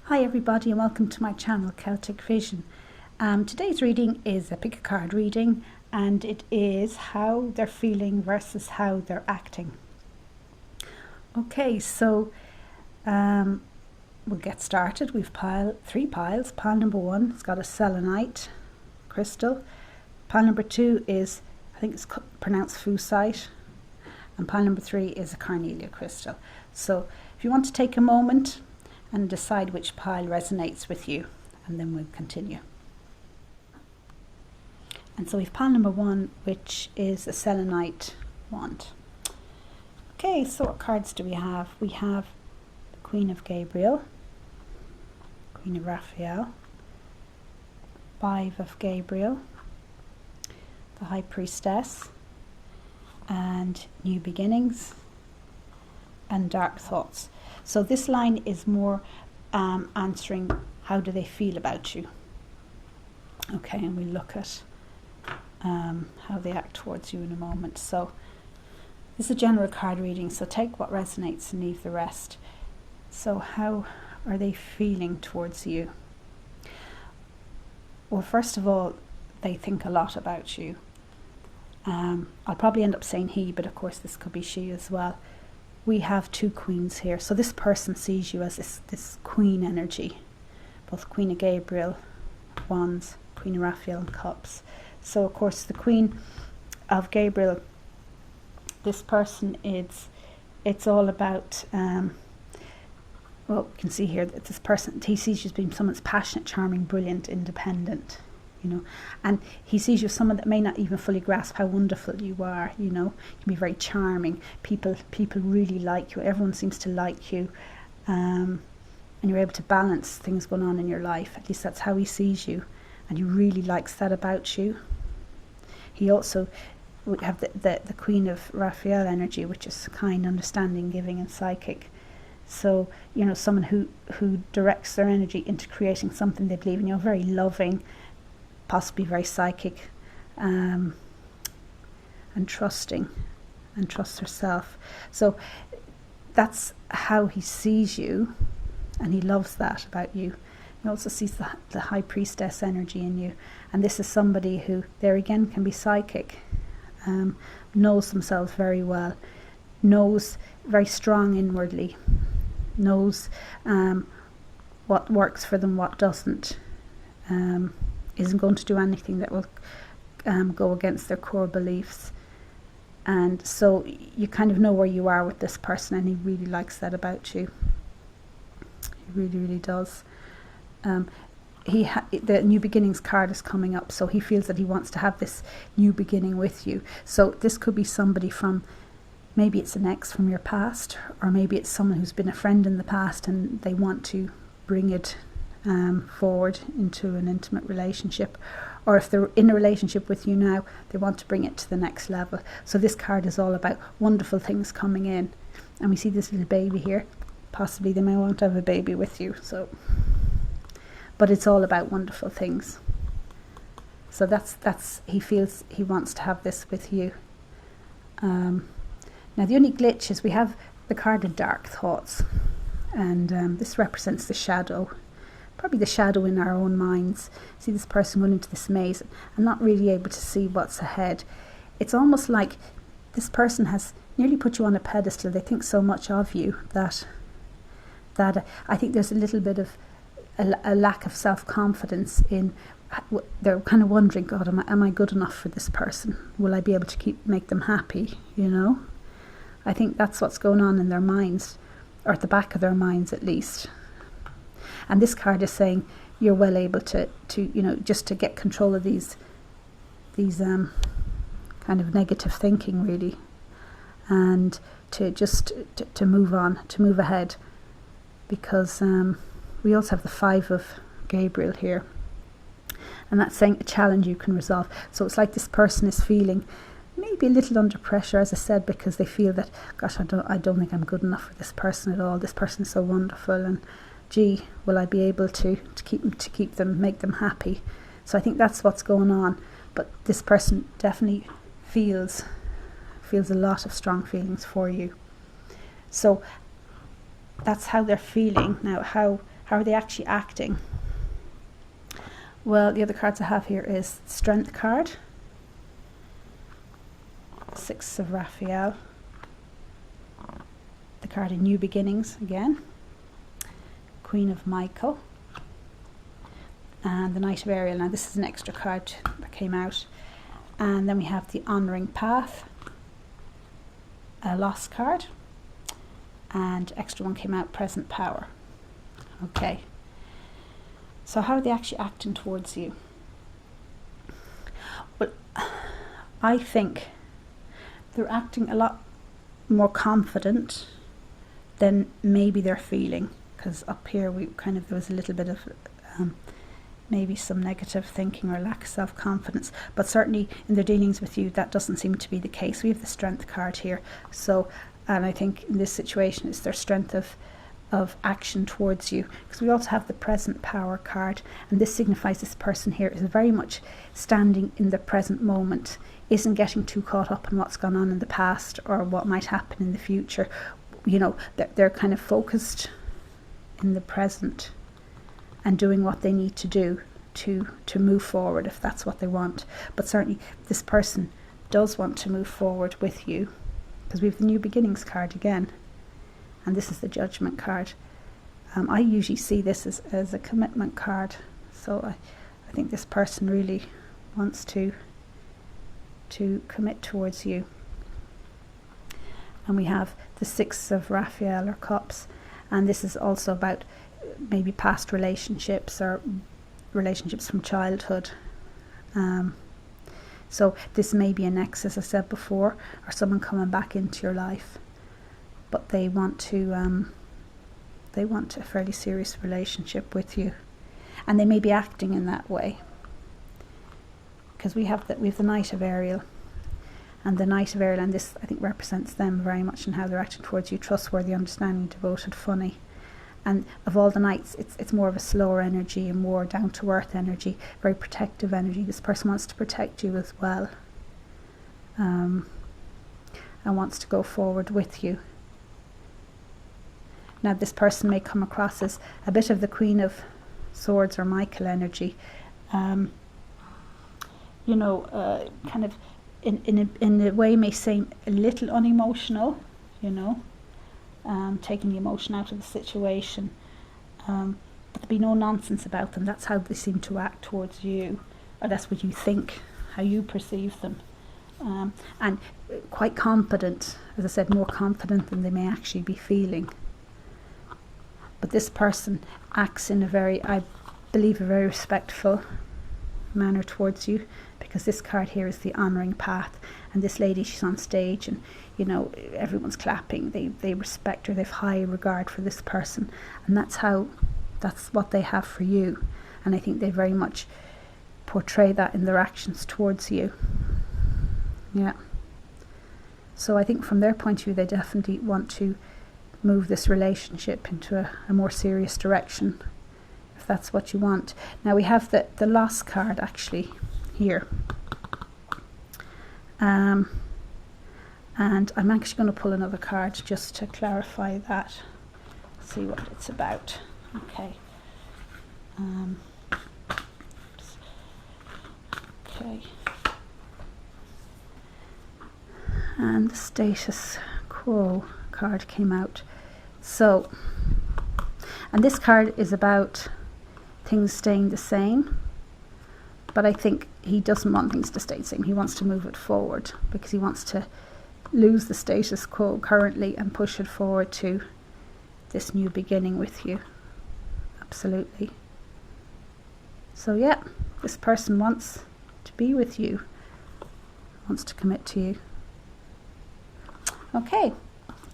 Hi everybody and welcome to my channel Celtic Vision. Today's reading is a pick a card reading, and it is how they're feeling versus how they're acting. Okay, so we'll get started. We've three piles. Pile number one, it's got a selenite crystal. Pile number two is, I think it's pronounced fusite, and pile number three is a carnelian crystal. So if you want to take a moment and decide which pile resonates with you, and then we'll continue. And so we've pile number one, which is a selenite wand. Okay, so what cards do we have? We have the Queen of Gabriel, Queen of Raphael, Five of Gabriel, the High Priestess, and New Beginnings, and Dark Thoughts. So this line is more answering how do they feel about you. Okay, and we look at how they act towards you in a moment. So this is a general card reading, so take what resonates and leave the rest. So how are they feeling towards you? Well, first of all, they think a lot about you. I'll probably end up saying he, but of course this could be she as well. We have two queens here, so this person sees you as this queen energy, both Queen of Gabriel wands, Queen of Raphael and cups. So of course the Queen of Gabriel, this person, it's all about well, you can see here that this person, he sees you as being someone that's passionate, charming, brilliant, independent, you know, and he sees you as someone that may not even fully grasp how wonderful you are. You know, you can be very charming. People really like you. Everyone seems to like you, and you're able to balance things going on in your life. At least that's how he sees you, and he really likes that about you. He also, we have the Queen of Raphael energy, which is kind, understanding, giving, and psychic. So, you know, someone who directs their energy into creating something they believe in. You're very loving, possibly very psychic, and trusting, and trusts herself. So that's how he sees you, and he loves that about you. He also sees the High Priestess energy in you, and this is somebody who, there again, can be psychic, knows themselves very well, knows very strong inwardly, knows what works for them, what doesn't, isn't going to do anything that will go against their core beliefs. And so you kind of know where you are with this person, and he really likes that about you. He really does. The New Beginnings card is coming up, so he feels that he wants to have this new beginning with you. So this could be somebody from, maybe it's an ex from your past, or maybe it's someone who's been a friend in the past and they want to bring it forward into an intimate relationship, or if they're in a relationship with you now, they want to bring it to the next level. So this card is all about wonderful things coming in, and we see this little baby here. Possibly they may want to have a baby with you, so, but it's all about wonderful things. So that's he feels he wants to have this with you. Now the only glitch is we have the card of Dark Thoughts, and this represents the shadow, probably the shadow in our own minds. See this person going into this maze and not really able to see what's ahead. It's almost like this person has nearly put you on a pedestal. They think so much of you that I think there's a little bit of a lack of self-confidence in. They're kind of wondering, God, am I good enough for this person? Will I be able to make them happy? You know, I think that's what's going on in their minds, or at the back of their minds at least. And this card is saying you're well able to you know, just to get control of these kind of negative thinking, really, and to just to move on, to move ahead, because we also have the Five of Gabriel here, and that's saying a challenge you can resolve. So it's like this person is feeling maybe a little under pressure, as I said, because they feel that, gosh, I don't think I'm good enough for this person at all. This person is so wonderful, and gee, will I be able to keep them, make them happy? So I think that's what's going on. But this person definitely feels a lot of strong feelings for you. So that's how they're feeling. Now, how How are they actually acting? Well, the other cards I have here is Strength card, Six of Raphael, the card in New Beginnings again, Queen of Michael, and the Knight of Ariel. Now this is an extra card that came out. And then we have the Honoring Path, a Lost card, and extra one came out, Present Power. Okay, so how are they actually acting towards you? Well, I think they're acting a lot more confident than maybe they're feeling, because up here there was a little bit of maybe some negative thinking or lack of self-confidence, but certainly in their dealings with you that doesn't seem to be the case. We have the Strength card here, so, and I think in this situation it's their strength of action towards you, because we also have the Present Power card, and this signifies this person here is very much standing in the present moment, isn't getting too caught up in what's gone on in the past or what might happen in the future. You know, they're kind of focused in the present and doing what they need to do to move forward, if that's what they want. But certainly this person does want to move forward with you, because we have the New Beginnings card again, and this is the Judgment card. I usually see this as a commitment card, so I think this person really wants to commit towards you. And we have the Six of Raphael, or Cups, and this is also about maybe past relationships or relationships from childhood. So this may be an ex, as I said before, or someone coming back into your life, but they want a fairly serious relationship with you, and they may be acting in that way, because we have the Knight of Ariel, and the Knight of Ariel, and this I think represents them very much in how they're acting towards you: trustworthy, understanding, devoted, funny. And of all the knights, it's more of a slower energy, a more down-to-earth energy, very protective energy. This person wants to protect you as well, and wants to go forward with you. Now this person may come across as a bit of the Queen of Swords or Michael energy, kind of in a way may seem a little unemotional, taking the emotion out of the situation, but there'll be no nonsense about them. That's how they seem to act towards you, or that's what you think, how you perceive them, and quite confident, as I said, more confident than they may actually be feeling. But this person acts in I believe a very respectful manner towards you, because this card here is the Honoring Path, and this lady, she's on stage, and everyone's clapping. They respect her. They have high regard for this person, and that's what they have for you. And I think they very much portray that in their actions towards you. Yeah. So I think from their point of view, they definitely want to move this relationship into a more serious direction, if that's what you want. Now we have the Lost card actually here. And I'm actually going to pull another card just to clarify that, see what it's about. Okay. Okay. And the Status Quo card came out. So, and this card is about things staying the same, but I think he doesn't want things to stay the same. He wants to move it forward, because he wants to lose the status quo currently and push it forward to this new beginning with you. Absolutely. So yeah, this person wants to be with you, wants to commit to you. Okay,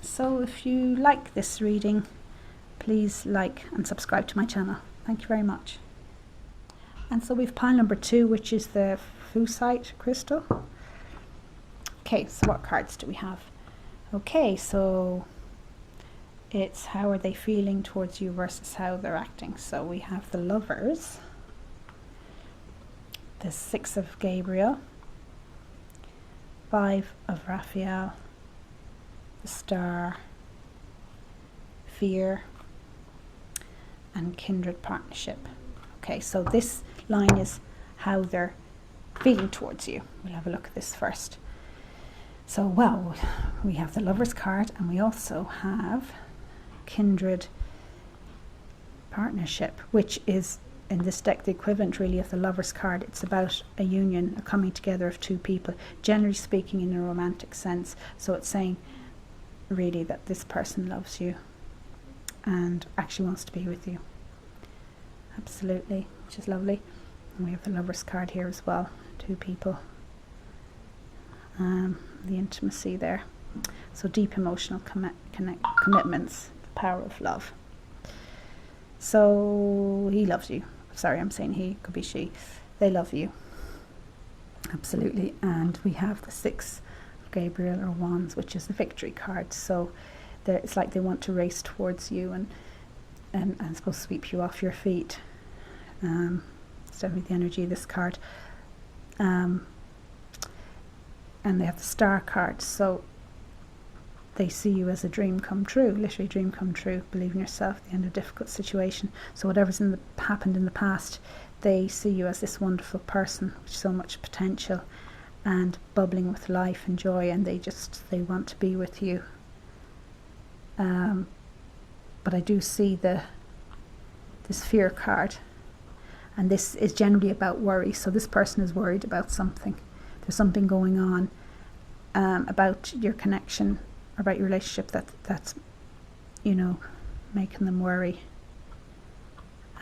so if you like this reading, please like and subscribe to my channel. Thank you very much. And so we've pile number 2, which is the Fusite crystal. Okay, so what cards do we have? Okay, so it's how are they feeling towards you versus how they're acting. So we have the Lovers, the Six of Gabriel, Five of Raphael, the Star, Fear, and kindred partnership. Okay, so this line is how they're feeling towards you. We'll have a look at this first. So, well, we have the Lover's card, and we also have kindred partnership, which is in this deck the equivalent really of the Lover's card. It's about a union, a coming together of two people, generally speaking in a romantic sense. So it's saying really that this person loves you and actually wants to be with you. Absolutely, which is lovely. And we have the Lover's card here as well, two people. The intimacy there. So deep emotional commitments, the power of love. So he loves you. Sorry, I'm saying he, could be she. They love you. Absolutely. And we have the 6 of Gabriel or Wands, which is the victory card. So it's like they want to race towards you and supposed to sweep you off your feet. It's definitely the energy of this card. And they have the Star card. So they see you as a dream come true, literally dream come true. Believe in yourself at the end of a difficult situation. So whatever's happened in the past, they see you as this wonderful person with so much potential and bubbling with life and joy, and they want to be with you. But I do see this fear card, and this is generally about worry. So this person is worried about something. There's something going on about your connection, or about your relationship that's making them worry.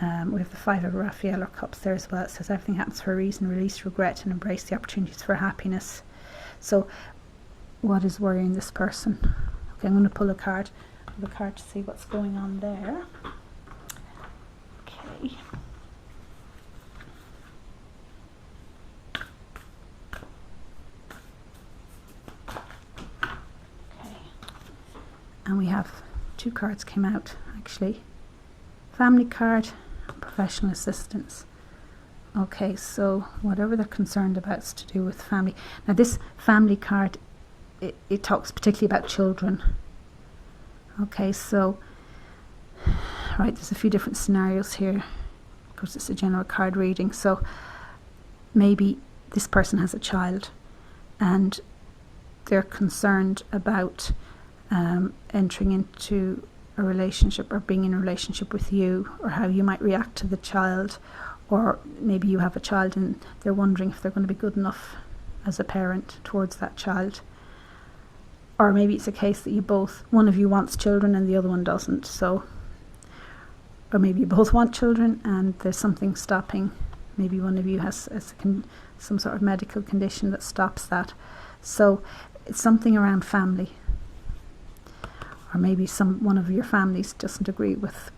We have the 5 of Raphael or Cups there as well. It says everything happens for a reason. Release regret and embrace the opportunities for happiness. So what is worrying this person? Okay, I'm going to pull a card to see what's going on there. Okay. And we have 2 cards came out actually. Family card, professional assistance. Okay, so whatever they're concerned about is to do with family. Now this family card, it talks particularly about children. Okay, so right, there's a few different scenarios here. Of course, it's a general card reading. So maybe this person has a child and they're concerned about entering into a relationship or being in a relationship with you, or how you might react to the child. Or maybe you have a child and they're wondering if they're going to be good enough as a parent towards that child. Or maybe it's a case that one of you wants children and the other one doesn't. So, or maybe you both want children and there's something stopping. Maybe one of you has some sort of medical condition that stops that. So it's something around family. Or maybe one of your families doesn't agree with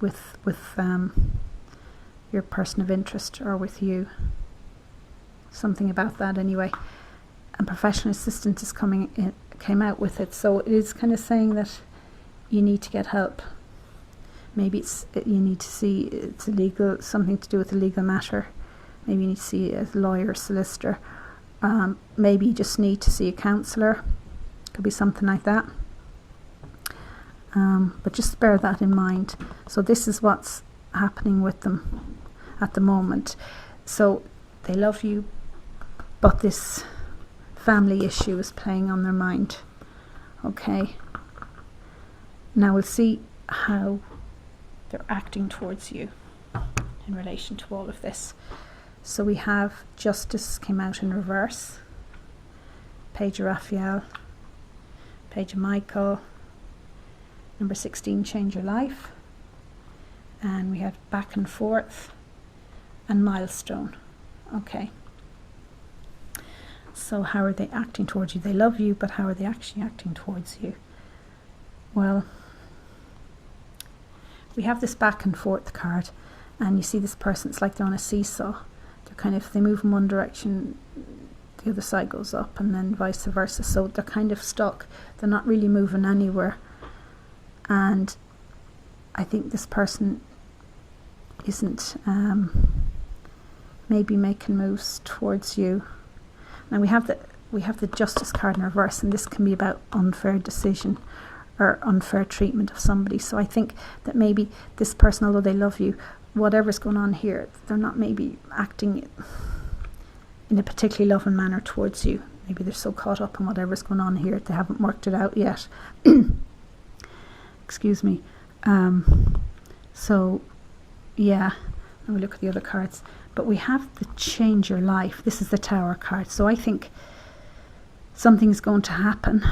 your person of interest or with you. Something about that anyway. And professional assistant came out with it. So it is kind of saying that you need to get help. Maybe you need to see it's illegal, something to do with a legal matter. Maybe you need to see a lawyer, solicitor. Maybe you just need to see a counsellor. Could be something like that. But just bear that in mind. So this is what's happening with them at the moment. So they love you, but this family issue is playing on their mind. Okay. Now we'll see how they're acting towards you in relation to all of this. So we have Justice came out in reverse. Page of Raphael. Page of Michael. Number 16, change your life. And we have back and forth and milestone. Okay. So how are they acting towards you? They love you, but how are they actually acting towards you? Well, we have this back and forth card, and you see this person, it's like they're on a seesaw. They move in one direction, the other side goes up, and then vice versa. So they're kind of stuck. They're not really moving anywhere. And I think this person isn't maybe making moves towards you. Now we have the Justice card in reverse, and this can be about unfair decision, or unfair treatment of somebody. So I think that maybe this person, although they love you, whatever's going on here, they're not maybe acting in a particularly loving manner towards you. Maybe they're so caught up in whatever's going on here, they haven't worked it out yet. Excuse me. So, yeah, let me look at the other cards. But we have the change your life. This is the Tower card. So I think something's going to happen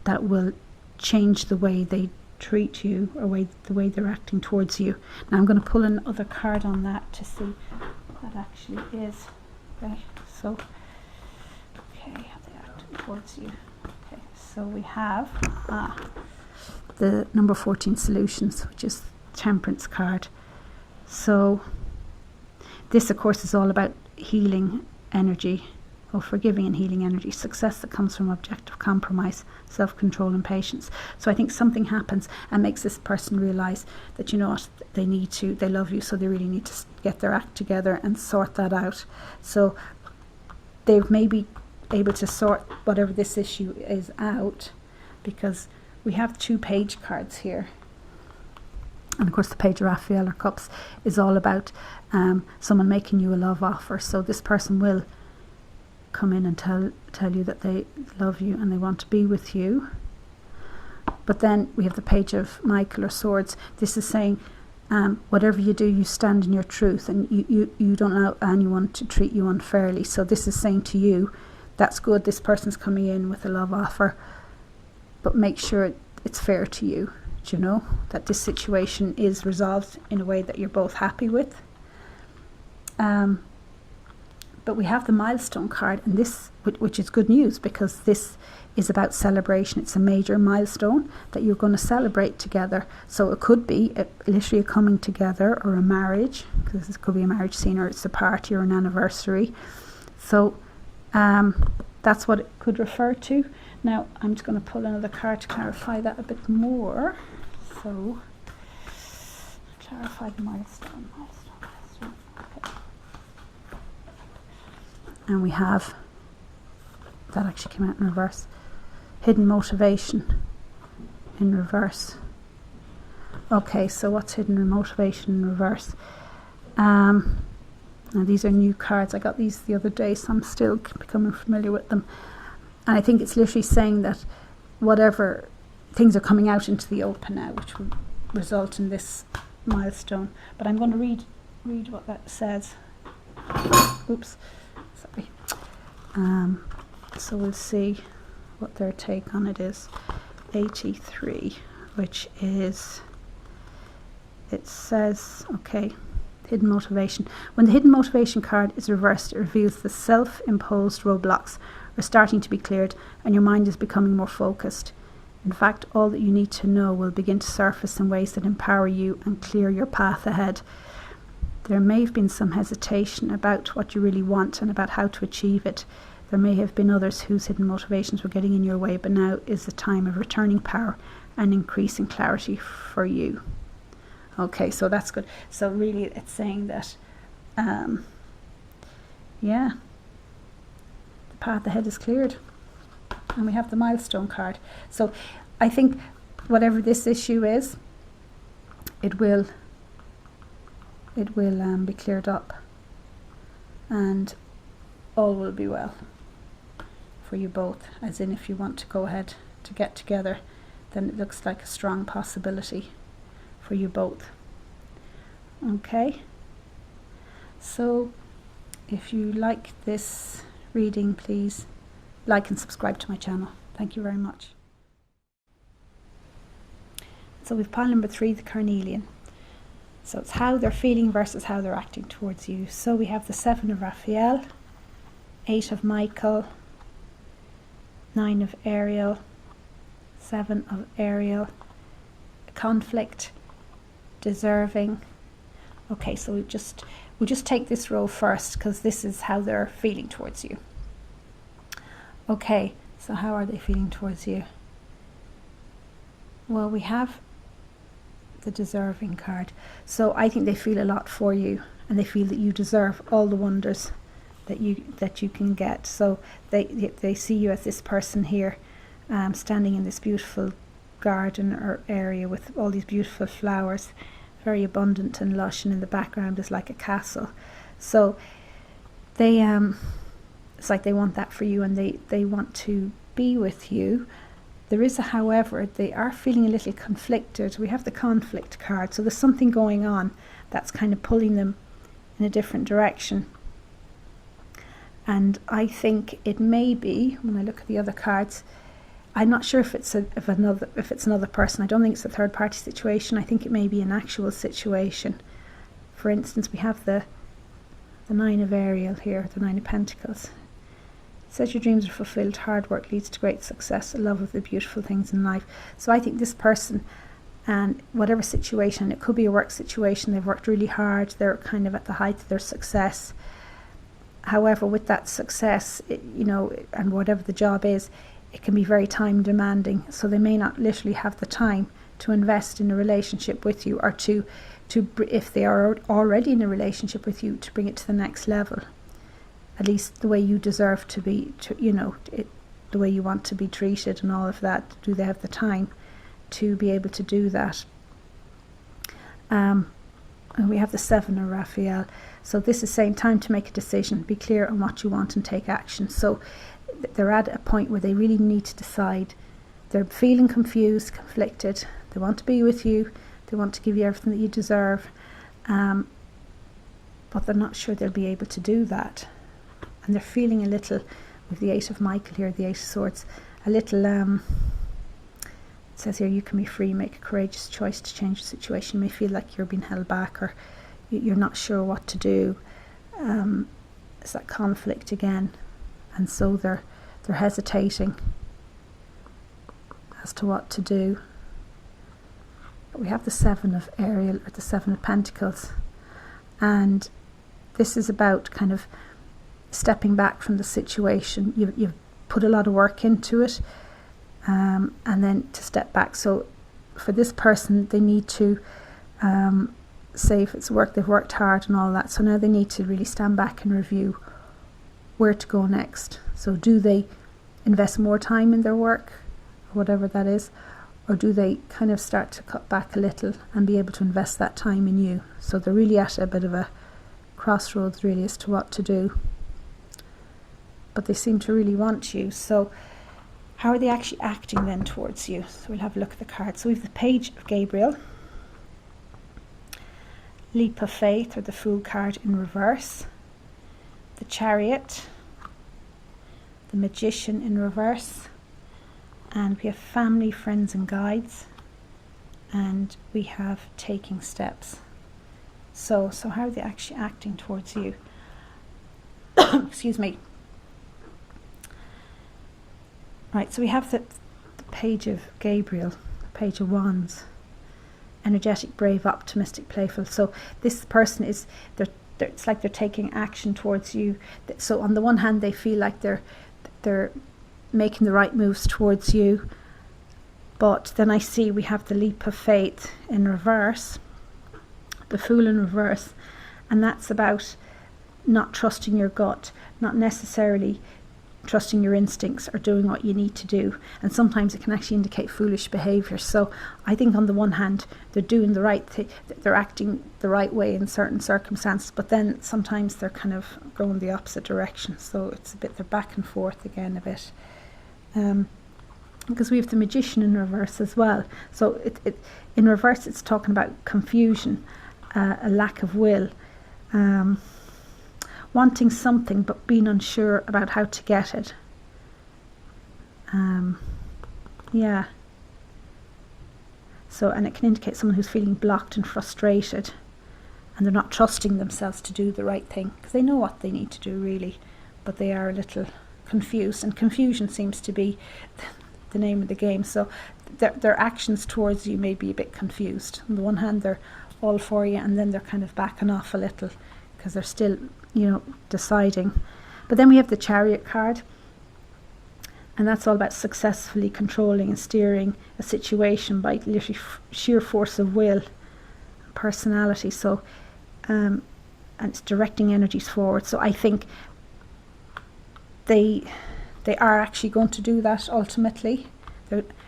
that will change the way they treat you, or the way they're acting towards you. Now I'm going to pull another card on that to see what that actually is. Okay, so, okay, how they acting towards you. Okay, so we have the number 14, Solutions, which is Temperance card. So this, of course, is all about healing energy, or forgiving and healing energy, success that comes from objective compromise, self-control and patience. So I think something happens and makes this person realise that, you know what, they need to, they love you, so they really need to get their act together and sort that out. So they may be able to sort whatever this issue is out, because we have 2 page cards here. And of course the Page of Raphael, or Cups, is all about someone making you a love offer. So this person will come in and tell you that they love you and they want to be with you. But then we have the Page of Michael, or Swords. This is saying whatever you do, you stand in your truth, and you don't allow anyone to treat you unfairly. So this is saying to you, that's good, this person's coming in with a love offer, but make sure it's fair to you. You know, that this situation is resolved in a way that you're both happy with. But we have the Milestone card, and this, which is good news, because this is about celebration. It's a major milestone that you're going to celebrate together. So it could be literally a coming together, or a marriage, because this could be a marriage scene, or it's a party or an anniversary. So that's what it could refer to. Now I'm just going to pull another card to clarify that a bit more. So, clarify the milestone. Okay. And we have, that actually came out in reverse, hidden motivation in reverse. Okay, so what's hidden motivation in reverse? Now these are new cards. I got these the other day, so I'm still becoming familiar with them. And I think it's literally saying that whatever things are coming out into the open now, which will result in this milestone. But I'm going to read what that says. Oops, sorry. So we'll see what their take on it is. 83, which is, it says, okay, hidden motivation. When the hidden motivation card is reversed, it reveals the self-imposed roadblocks are starting to be cleared, and your mind is becoming more focused. In fact, all that you need to know will begin to surface in ways that empower you and clear your path ahead. There may have been some hesitation about what you really want and about how to achieve it. There may have been others whose hidden motivations were getting in your way, but now is the time of returning power and increasing clarity for you. Okay, so that's good. So really it's saying that, yeah, the path ahead is cleared. And we have the milestone card. So I think whatever this issue is, it will be cleared up, and all will be well for you both. As in, if you want to go ahead to get together, then it looks like a strong possibility for you both. Okay, so if you like this reading, please like and subscribe to my channel. Thank you very much. So we've pile number 3, the Carnelian. So it's how they're feeling versus how they're acting towards you. So we have the 7 of Raphael, 8 of Michael, 9 of Ariel, 7 of Ariel, conflict, deserving. Okay, so we'll just take this row first, because this is how they're feeling towards you. Okay, so how are they feeling towards you? Well, we have the deserving card. So I think they feel a lot for you, and they feel that you deserve all the wonders that you can get. So they see you as this person here, standing in this beautiful garden or area with all these beautiful flowers, very abundant and lush, and in the background is like a castle. So they it's like they want that for you, and they want to be with you. There is a however. They are feeling a little conflicted. We have the conflict card, so there's something going on that's kind of pulling them in a different direction. And I think it may be, when I look at the other cards, I'm not sure if it's another person. I don't think it's a third party situation. I think it may be an actual situation. For instance, we have the Nine of Ariel here, the Nine of Pentacles. It says your dreams are fulfilled, hard work leads to great success, a love of the beautiful things in life. So I think this person, and whatever situation, it could be a work situation, they've worked really hard, they're kind of at the height of their success. However, with that success, and whatever the job is, it can be very time demanding. So they may not literally have the time to invest in a relationship with you, or to if they are already in a relationship with you, to bring it to the next level. At least the way you deserve to be, the way you want to be treated and all of that. Do they have the time to be able to do that? And we have the Seven of Raphael. So this is saying time to make a decision, be clear on what you want and take action. So they're at a point where they really need to decide. They're feeling confused, conflicted. They want to be with you. They want to give you everything that you deserve. But they're not sure they'll be able to do that. And they're feeling a little, with the Eight of Michael here, the Eight of Swords, a little, it says here, you can be free, make a courageous choice to change the situation. You may feel like you're being held back, or you're not sure what to do. It's that conflict again. And so they're hesitating as to what to do. But we have the Seven of Ariel, or the Seven of Pentacles. And this is about kind of stepping back from the situation. You've put a lot of work into it, and then to step back. So for this person, they need to say, if it's work, they've worked hard and all that, so now they need to really stand back and review where to go next. So do they invest more time in their work, or whatever that is, or do they kind of start to cut back a little and be able to invest that time in you? So they're really at a bit of a crossroads really as to what to do. But they seem to really want you. So how are they actually acting then towards you? So we'll have a look at the cards. So we have the Page of Gabriel, Leap of Faith, or the Fool card in reverse, the Chariot, the Magician in reverse, and we have Family, Friends and Guides, and we have Taking Steps. So how are they actually acting towards you? Excuse me. Right, so we have the Page of Gabriel, Page of Wands, energetic, brave, optimistic, playful. So this person is, it's like they're taking action towards you. So on the one hand, they feel like they're making the right moves towards you. But then I see we have the Leap of Faith in reverse, the Fool in reverse, and that's about not trusting your gut, not necessarily trusting your instincts or doing what you need to do. And sometimes it can actually indicate foolish behaviour. So I think on the one hand, they're doing the right thing, they're acting the right way in certain circumstances, but then sometimes they're kind of going the opposite direction. So it's a bit, they're back and forth again a bit. Because we have the Magician in reverse as well. So it in reverse, it's talking about confusion, a lack of will, wanting something but being unsure about how to get it. Yeah. So, and it can indicate someone who's feeling blocked and frustrated, and they're not trusting themselves to do the right thing, because they know what they need to do really, but they are a little confused, and confusion seems to be the name of the game. So their actions towards you may be a bit confused. On the one hand, they're all for you, and then they're kind of backing off a little because they're still, deciding. But then we have the Chariot card, and that's all about successfully controlling and steering a situation by literally sheer force of will, personality. So and it's directing energies forward. So I think they are actually going to do that ultimately.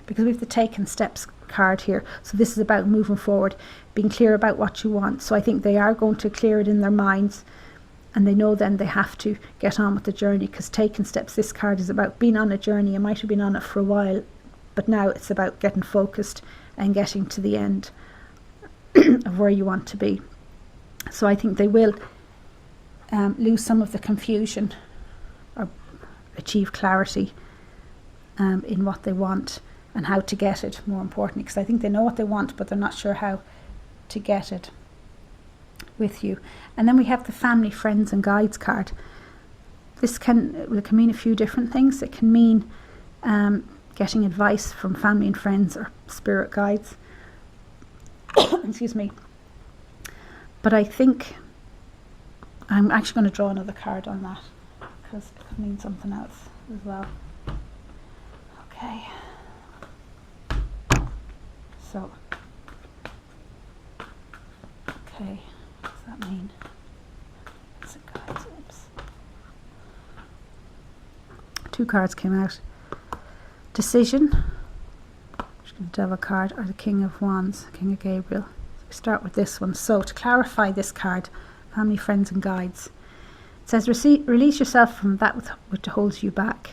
because we have the taken steps card here. So this is about moving forward, being clear about what you want. So I think they are going to clear it in their minds, and they know then they have to get on with the journey, because taking steps, this card is about being on a journey. You might have been on it for a while, but now it's about getting focused and getting to the end of where you want to be. So I think they will lose some of the confusion or achieve clarity in what they want and how to get it, more importantly, because I think they know what they want, but they're not sure how to get it with you. And then we have the family, friends and guides card. This can mean a few different things. It can mean getting advice from family and friends or spirit guides. Excuse me. But I think I'm actually going to draw another card on that, because it could mean something else as well. Okay. So, okay, what does that mean? What's it, guys? Oops. 2 cards came out. Decision, the Devil card, or the King of Wands, King of Gabriel. So we start with this one. So to clarify this card, family, friends and guides, it says release yourself from that which holds you back.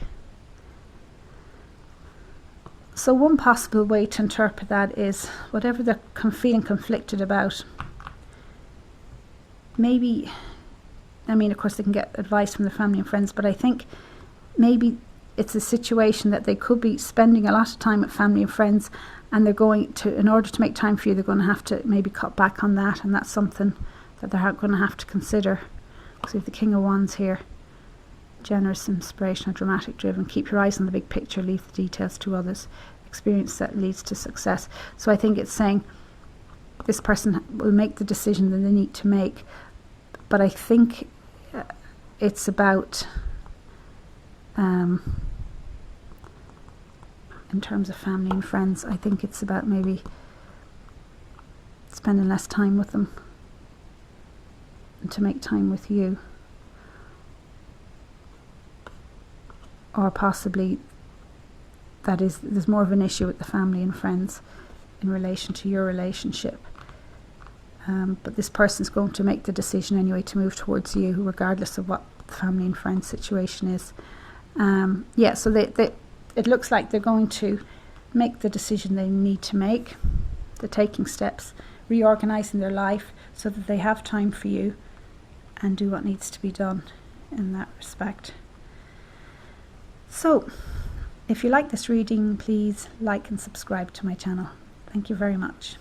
So one possible way to interpret that is whatever they're feeling conflicted about. Maybe, I mean, of course they can get advice from their family and friends, but I think maybe it's a situation that they could be spending a lot of time with family and friends, and they're going to, in order to make time for you, they're going to have to maybe cut back on that, and that's something that they're going to have to consider. So we have the King of Wands here. Generous, inspirational, dramatic, driven. Keep your eyes on the big picture, leave the details to others. Experience that leads to success. So I think it's saying this person will make the decision that they need to make, but I think it's about in terms of family and friends, I think it's about maybe spending less time with them and to make time with you. Or possibly there's more of an issue with the family and friends in relation to your relationship. But this person's going to make the decision anyway to move towards you, regardless of what the family and friends situation is. Yeah, so it looks like they're going to make the decision they need to make. They're taking steps, reorganizing their life so that they have time for you and do what needs to be done in that respect. So, if you like this reading, please like and subscribe to my channel. Thank you very much.